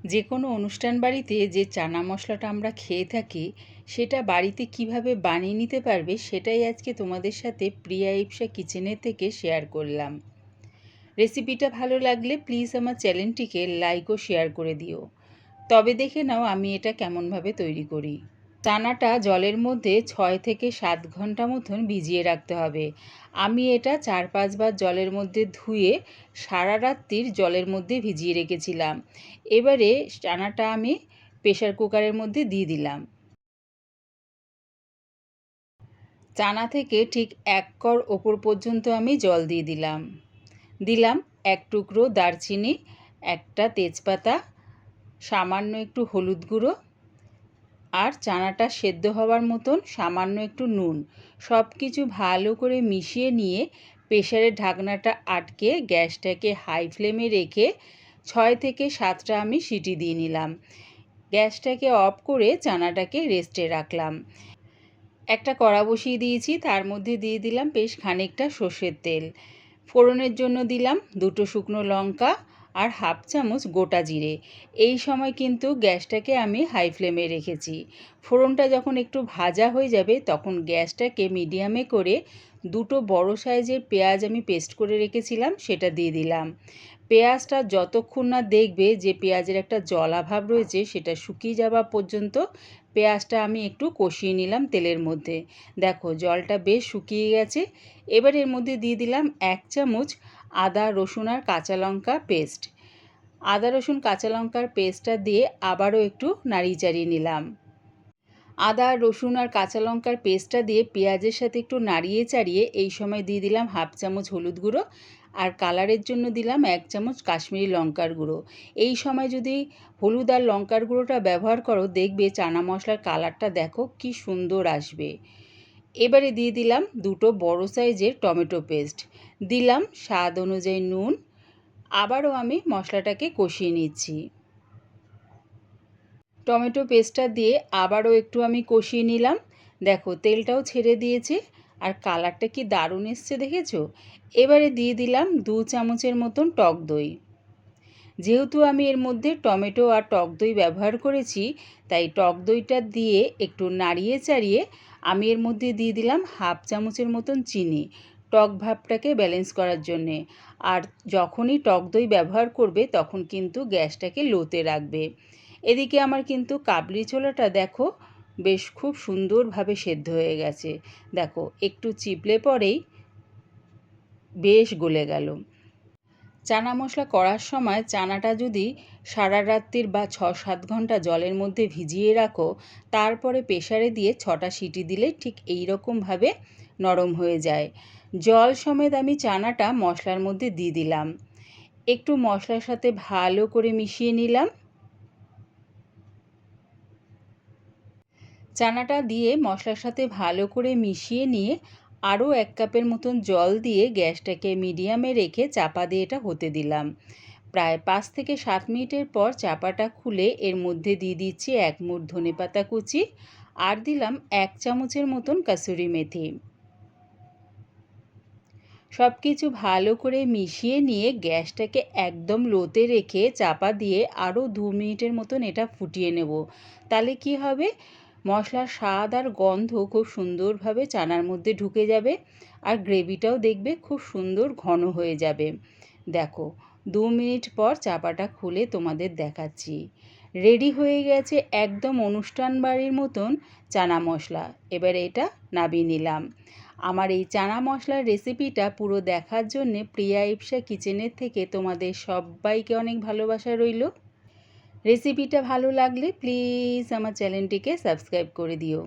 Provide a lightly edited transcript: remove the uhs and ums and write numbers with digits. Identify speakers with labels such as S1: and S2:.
S1: যে কোনো অনুষ্ঠান বাড়িতে যে চানা মশলাটা আমরা খেয়ে থাকি সেটা বাড়িতে কিভাবে বানিয়ে নিতে পারবে সেটাই আজকে তোমাদের সাথে প্রিয়া ইপসা কিচেনের থেকে শেয়ার করলাম। রেসিপিটা ভালো লাগলে প্লিজ আমার চ্যানেলটিকে লাইক ও শেয়ার করে দিও। তবে দেখে নাও আমি এটা কেমনভাবে তৈরি করি। চানাটা জলের মধ্যে 6 থেকে 7 ঘন্টা মতন ভিজিয়ে রাখতে হবে। আমি এটা 4-5 বার জলের মধ্যে ধুয়ে সারা রাত্রির জলের মধ্যে ভিজিয়ে রেখেছিলাম। এবারে চানাটা আমি প্রেসার কুকারের মধ্যে দিয়ে দিলাম। চানা থেকে ঠিক 1 কড় ওপর পর্যন্ত আমি জল দিয়ে দিলাম। দিলাম 1 টুকরো দারচিনি, একটা তেজপাতা, সামান্য একটু হলুদ গুঁড়ো আর চানাটা সেদ্ধ হওয়ার মতন সামান্য একটু নুন। সব কিছু ভালো করে মিশিয়ে নিয়ে প্রেসারের ঢাকনাটা আটকে গ্যাসটাকে হাই ফ্লেমে রেখে 6 থেকে 7টা আমি সিটি দিয়ে নিলাম। গ্যাসটাকে অফ করে চানাটাকে রেস্টে রাখলাম। একটা কড়া বসিয়ে দিয়েছি, তার মধ্যে দিয়ে দিলাম বেশ খানিকটা সর্ষের তেল। ফোড়নের জন্য দিলাম 2টো শুকনো লঙ্কা আর 1/2 চামচ গোটা জিরে। এই সময় কিন্তু গ্যাসটাকে আমি হাই ফ্লেমে রেখেছি। ফোড়নটা যখন একটু ভাজা হয়ে যাবে তখন গ্যাসটাকে মিডিয়ামে করে 2টো বড় সাইজের পেঁয়াজ আমি পেস্ট করে রেখেছিলাম সেটা দিয়ে দিলাম। পেঁয়াজটা যতক্ষণ না দেখবে যে পেঁয়াজের একটা জলাভাব রয়েছে সেটা শুকিয়ে যাওয়া পর্যন্ত পেঁয়াজটা আমি একটু কষিয়ে নিলাম তেলের মধ্যে। দেখো জলটা বেশ শুকিয়ে গেছে। এবার এর মধ্যে দিয়ে দিলাম 1 চামচ আদা রসুন আর কাঁচা লঙ্কা পেস্ট। আদা রসুন কাঁচা লঙ্কার পেস্টটা দিয়ে আবারও একটু নাড়িয়ে চাড়িয়ে নিলাম। আদা রসুন আর কাঁচা লঙ্কার পেস্টটা দিয়ে পেঁয়াজের সাথে একটু নাড়িয়ে চাড়িয়ে এই সময় দিয়ে দিলাম 1/2 চামচ হলুদ গুঁড়ো আর কালারের জন্য দিলাম 1 চামচ কাশ্মীরি লঙ্কার গুঁড়ো। এই সময় যদি হলুদ আর লঙ্কার গুঁড়োটা ব্যবহার করো দেখবে চানা মশলার কালারটা দেখো কি সুন্দর আসবে। এবারে দিয়ে দিলাম 2টো বড় সাইজের টমেটো পেস্ট, দিলাম স্বাদ অনুযায়ী নুন। আবারও আমি মশলাটাকে কষিয়ে নিচ্ছি। টমেটো পেস্টটা দিয়ে আবারও একটু আমি কষিয়ে নিলাম। দেখো তেলটাও ছেড়ে দিয়েছে আর কালারটা কি দারুণ এসছে দেখেছো। এবারে দিয়ে দিলাম 2 চামচের মতন টক দই। যেহেতু আমি এর মধ্যে টমেটো আর টক দই ব্যবহার করেছি তাই টক দইটা দিয়ে একটু নাড়িয়ে চাড়িয়ে আমি এর মধ্যে দিয়ে দিলাম 1/2 চামচের মতন চিনি, টক ভাবটাকে ব্যালেন্স করার জন্যে। আর যখনই টক দই ব্যবহার করবে তখন কিন্তু গ্যাসটাকে লোতে রাখবে। এদিকে আমার কিন্তু কাবলি ছোলাটা দেখো বেশ খুব সুন্দরভাবে সেদ্ধ হয়ে গেছে। দেখো একটু চিপলে পরেই বেশ গলে গেল। চানা মশলা করার সময় চানাটা যদি সারা রাত্রির বা 6-7 ঘন্টা জলের মধ্যে ভিজিয়ে রাখো, তারপরে প্রেসারে দিয়ে 6টা সিটি দিলে ঠিক এই রকমভাবে নরম হয়ে যায়। জল সমেত আমি চানাটা মশলার মধ্যে দিয়ে দিলাম। একটু মশলার সাথে ভালো করে মিশিয়ে নিলাম। চানাটা দিয়ে মশলার সাথে ভালো করে মিশিয়ে নিয়ে আরও 1 কাপের মতন জল দিয়ে গ্যাসটাকে মিডিয়ামে রেখে চাপা দিয়ে এটা হতে দিলাম। প্রায় 5 থেকে 7 মিনিটের পর চাপাটা খুলে এর মধ্যে দিয়ে দিচ্ছি 1 মুঠ ধনেপাতা কুচি আর দিলাম 1 চামচের মতন কাসুরি মেথি। সব কিছু ভালো করে মিশিয়ে নিয়ে গ্যাসটাকে একদম লোতে রেখে চাপা দিয়ে আরও 2 মিনিটের মতন এটা ফুটিয়ে নেব। তাহলে কি হবে, মশলার স্বাদ আর গন্ধ খুব সুন্দরভাবে চানার মধ্যে ঢুকে যাবে আর গ্রেভিটাও দেখবে খুব সুন্দর ঘন হয়ে যাবে। দেখো 2 মিনিট পর চাপাটা খুলে তোমাদের দেখাচ্ছি। রেডি হয়ে গেছে একদম অনুষ্ঠান বাড়ির মতন চানা মশলা। এবার এটা নামিয়ে নিলাম। আমার এই চানা মশলার রেসিপিটা পুরো দেখার জন্যে প্রিয়া ইপসা কিচেনের থেকে তোমাদের সবাইকে অনেক ভালোবাসা রইল। রেসিপিটা ভালো লাগলে প্লিজ আমার চ্যানেলটিকে সাবস্ক্রাইব করে দিও।